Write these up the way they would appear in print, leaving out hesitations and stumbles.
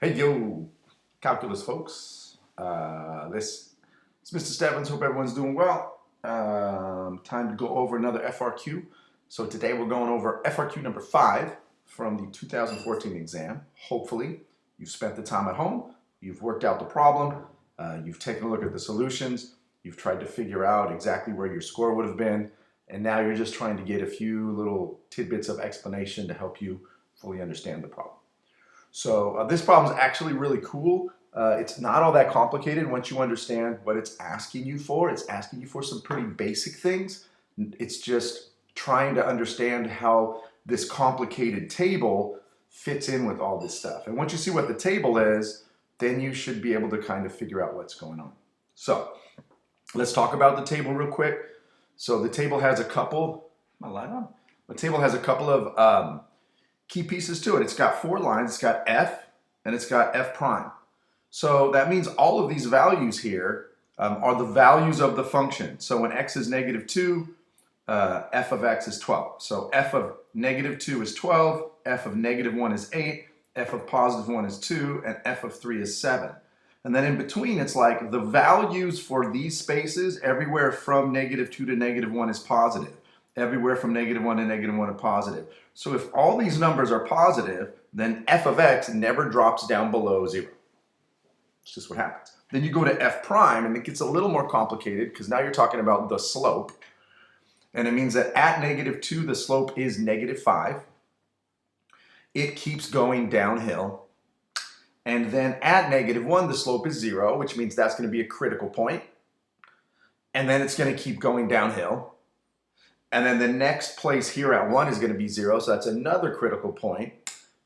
Hey, yo, calculus folks. This is Mr. Stebbins. Hope everyone's doing well. Time to go over another FRQ. So today we're going over FRQ number 5 from the 2014 exam. Hopefully you've spent the time at home, you've worked out the problem, you've taken a look at the solutions, you've tried to figure out exactly where your score would have been, and now you're just trying to get a few little tidbits of explanation to help you fully understand the problem. So this problem is actually really cool. It's not all that complicated once you understand what it's asking you for. It's asking you for some pretty basic things. It's just trying to understand how this complicated table fits in with all this stuff. And once you see what the table is, then you should be able to kind of figure out what's going on. So let's talk about the table real quick. So the table has a couple, am I live on? The table has a couple of key pieces to it. It's got 4 lines. It's got F and it's got F prime. So that means all of these values here are the values of the function. So when x is -2, f of x is 12. So f of -2 is 12, f of -1 is 8, f of +1 is 2, and f of 3 is 7. And then in between, it's like the values for these spaces everywhere from -2 to -1 is positive. Everywhere from -1 to -1 are positive. So if all these numbers are positive, then f of x never drops down below 0. It's just what happens. Then you go to f prime, and it gets a little more complicated because now you're talking about the slope. And it means that at -2, the slope is -5. It keeps going downhill. And then at -1, the slope is 0, which means that's going to be a critical point. And then it's going to keep going downhill. And then the next place here at 1 is going to be 0, so that's another critical point.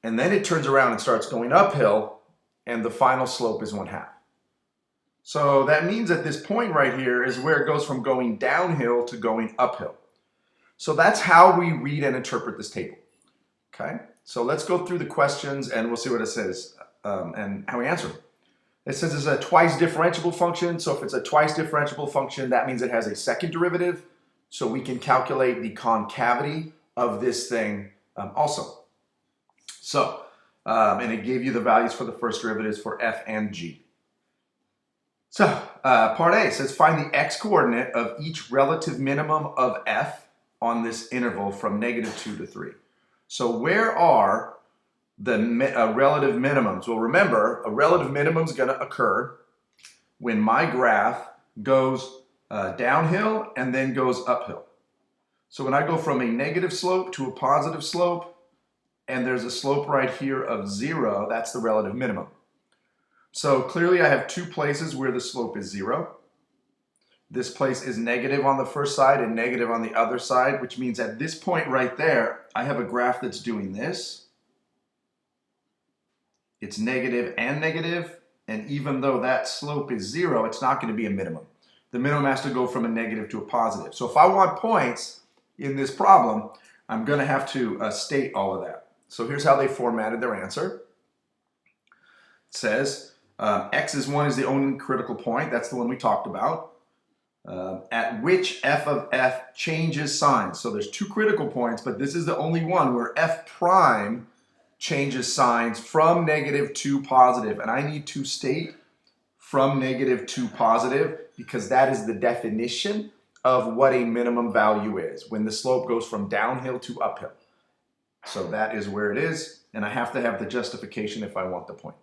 And then it turns around and starts going uphill, and the final slope is 1/2. So that means that this point right here is where it goes from going downhill to going uphill. So that's how we read and interpret this table. Okay, so let's go through the questions and we'll see what it says and how we answer them. It says it's a twice differentiable function. So if it's a twice differentiable function, that means it has a second derivative. So we can calculate the concavity of this thing also. So, and it gave you the values for the first derivatives for f and g. So, part A says find the x-coordinate of each relative minimum of f on this interval from -2 to 3. So where are the relative minimums? Well, remember, a relative minimum is going to occur when my graph goes downhill and then goes uphill. So when I go from a negative slope to a positive slope, and there's a slope right here of 0, that's the relative minimum. So clearly I have 2 places where the slope is 0. This place is negative on the first side and negative on the other side, which means at this point right there, I have a graph that's doing this. It's negative and negative, and even though that slope is 0, it's not going to be a minimum. The minimum has to go from a negative to a positive. So if I want points in this problem, I'm going to have to state all of that. So here's how they formatted their answer. It says x is 1 is the only critical point. That's the one we talked about. At which f of f changes signs. So there's 2 critical points, but this is the only one where f prime changes signs from negative to positive. And I need to state from negative to positive because that is the definition of what a minimum value is when the slope goes from downhill to uphill. So that is where it is, and I have to have the justification if I want the point.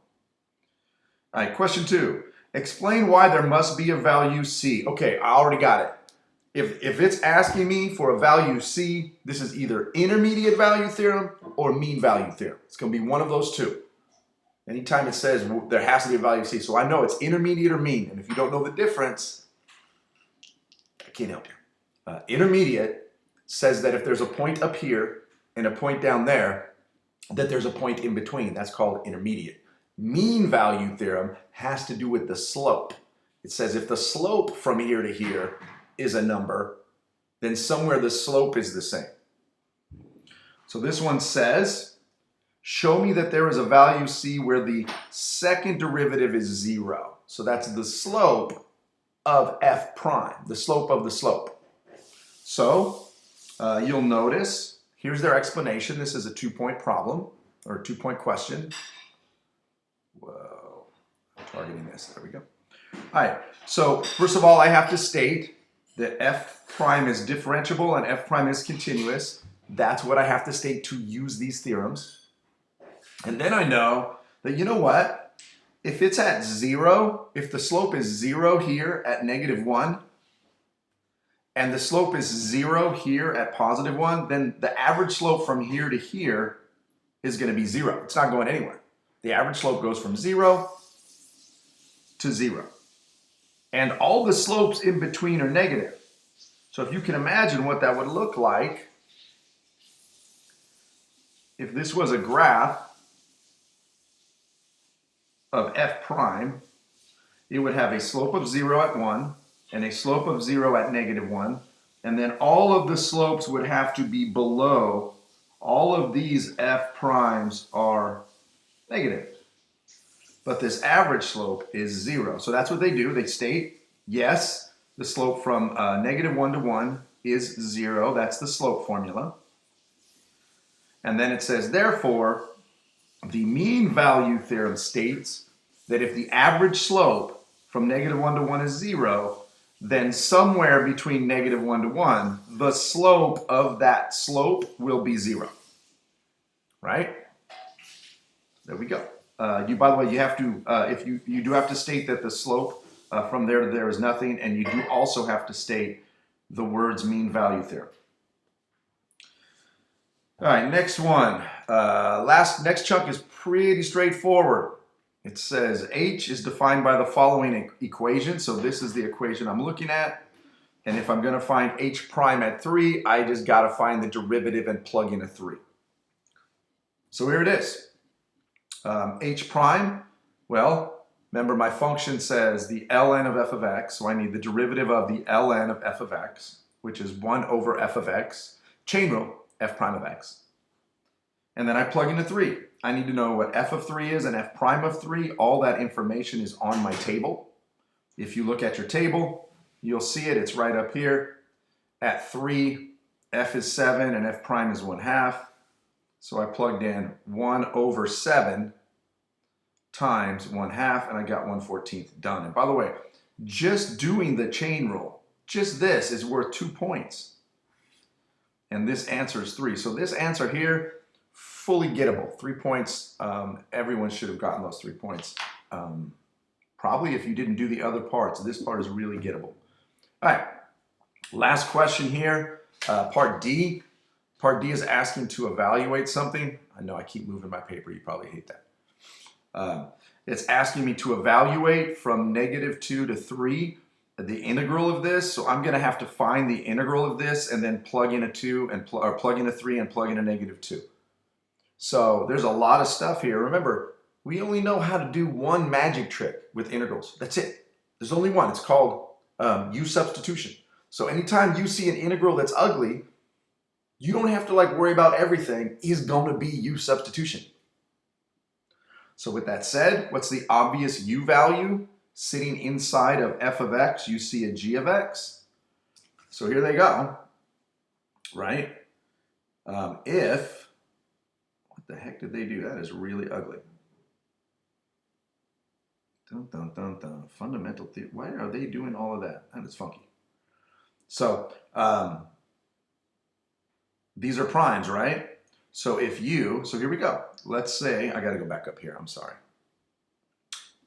All right, question 2. Explain why there must be a value c. Okay, I already got it. If it's asking me for a value c, this is either intermediate value theorem or mean value theorem. It's going to be one of those two. Anytime it says there has to be a value c, so I know it's intermediate or mean. And if you don't know the difference, I can't help you. Intermediate says that if there's a point up here and a point down there, that there's a point in between. That's called intermediate. Mean value theorem has to do with the slope. It says if the slope from here to here is a number, then somewhere the slope is the same. So this one says, show me that there is a value c where the second derivative is 0. So that's the slope of f prime, the slope of the slope. So you'll notice, here's their explanation. This is a 2-point problem, or a 2-point question. targeting this. There we go. All right, so first of all, I have to state that f prime is differentiable and f prime is continuous. That's what I have to state to use these theorems. And then I know that, you know what? If it's at 0, if the slope is 0 here at -1, and the slope is 0 here at +1, then the average slope from here to here is going to be 0. It's not going anywhere. The average slope goes from 0 to 0. And all the slopes in between are negative. So if you can imagine what that would look like if this was a graph of f prime, it would have a slope of 0 at 1 and a slope of 0 at -1. And then all of the slopes would have to be below. All of these f primes are negative. But this average slope is 0. So that's what they do. They state, yes, the slope from -1 to 1 is 0. That's the slope formula. And then it says, therefore, the mean value theorem states that if the average slope from -1 to 1 is 0, then somewhere between -1 to 1, the slope of that slope will be 0. Right? There we go. By the way, you have to, if you do have to state that the slope from there to there is nothing, and you do also have to state the words mean value theorem. All right, next one. Next chunk is pretty straightforward. It says H is defined by the following equation. So this is the equation I'm looking at. And if I'm going to find H prime at 3, I just got to find the derivative and plug in a 3. So here it is. H prime, well, remember my function says the ln of f of x, so I need the derivative of the ln of f of x, which is 1 over f of x, chain rule, f prime of x. And then I plug in a 3. I need to know what f of 3 is and f prime of 3. All that information is on my table. If you look at your table, you'll see it. It's right up here. At 3, f is 7 and f prime is 1/2. So I plugged in 1 over 7 times 1/2, and I got 1/14 done. And by the way, just doing the chain rule, just this is worth 2 points. And this answer is 3. So this answer here, fully gettable. 3 points. Everyone should have gotten those 3 points. Probably if you didn't do the other parts. This part is really gettable. All right, last question here, part D. Part D is asking to evaluate something. I know I keep moving my paper. You probably hate that. It's asking me to evaluate from -2 to 3 the integral of this. So I'm going to have to find the integral of this and then plug in a 2 and plug in a 3 and plug in a -2. So there's a lot of stuff here. Remember, we only know how to do one magic trick with integrals. That's it. There's only one. It's called U substitution. So anytime you see an integral that's ugly, you don't have to worry about everything. It's going to be U substitution. So with that said, what's the obvious U value sitting inside of f of x? You see a g of x. So here they go, right? If, what the heck did they do? That is really ugly. Dun, dun, dun, dun. Fundamental theory. Why are they doing all of that? That is funky. So these are primes, right? So if U, so here we go. Let's say, I got to go back up here. I'm sorry.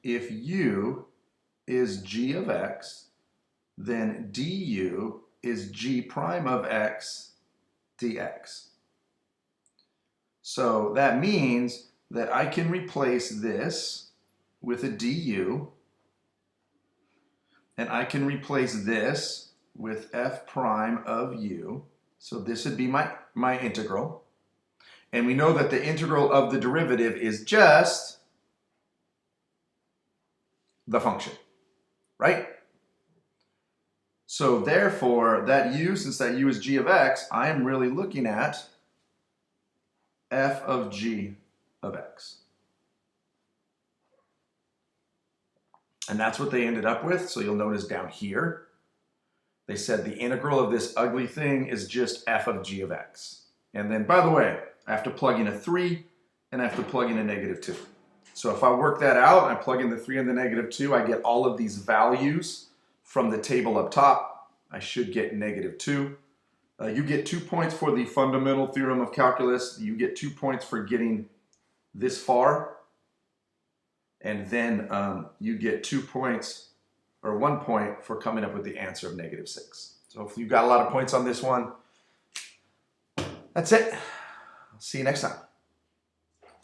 If U is g of x, then du is g prime of x dx. So that means that I can replace this with a du, and I can replace this with f prime of u. So this would be my integral. And we know that the integral of the derivative is just the function, right? So therefore, that u, since that u is g of x, I am really looking at f of g of x. And that's what they ended up with. So you'll notice down here, they said the integral of this ugly thing is just f of g of x. And then, by the way, I have to plug in a 3 and I have to plug in a -2. So if I work that out and I plug in the 3 and the -2, I get all of these values from the table up top. I should get -2. You get 2 points for the fundamental theorem of calculus. You get 2 points for getting this far. And then you get 2 points or 1 point for coming up with the answer of -6. So if you got a lot of points on this one, that's it. See you next time.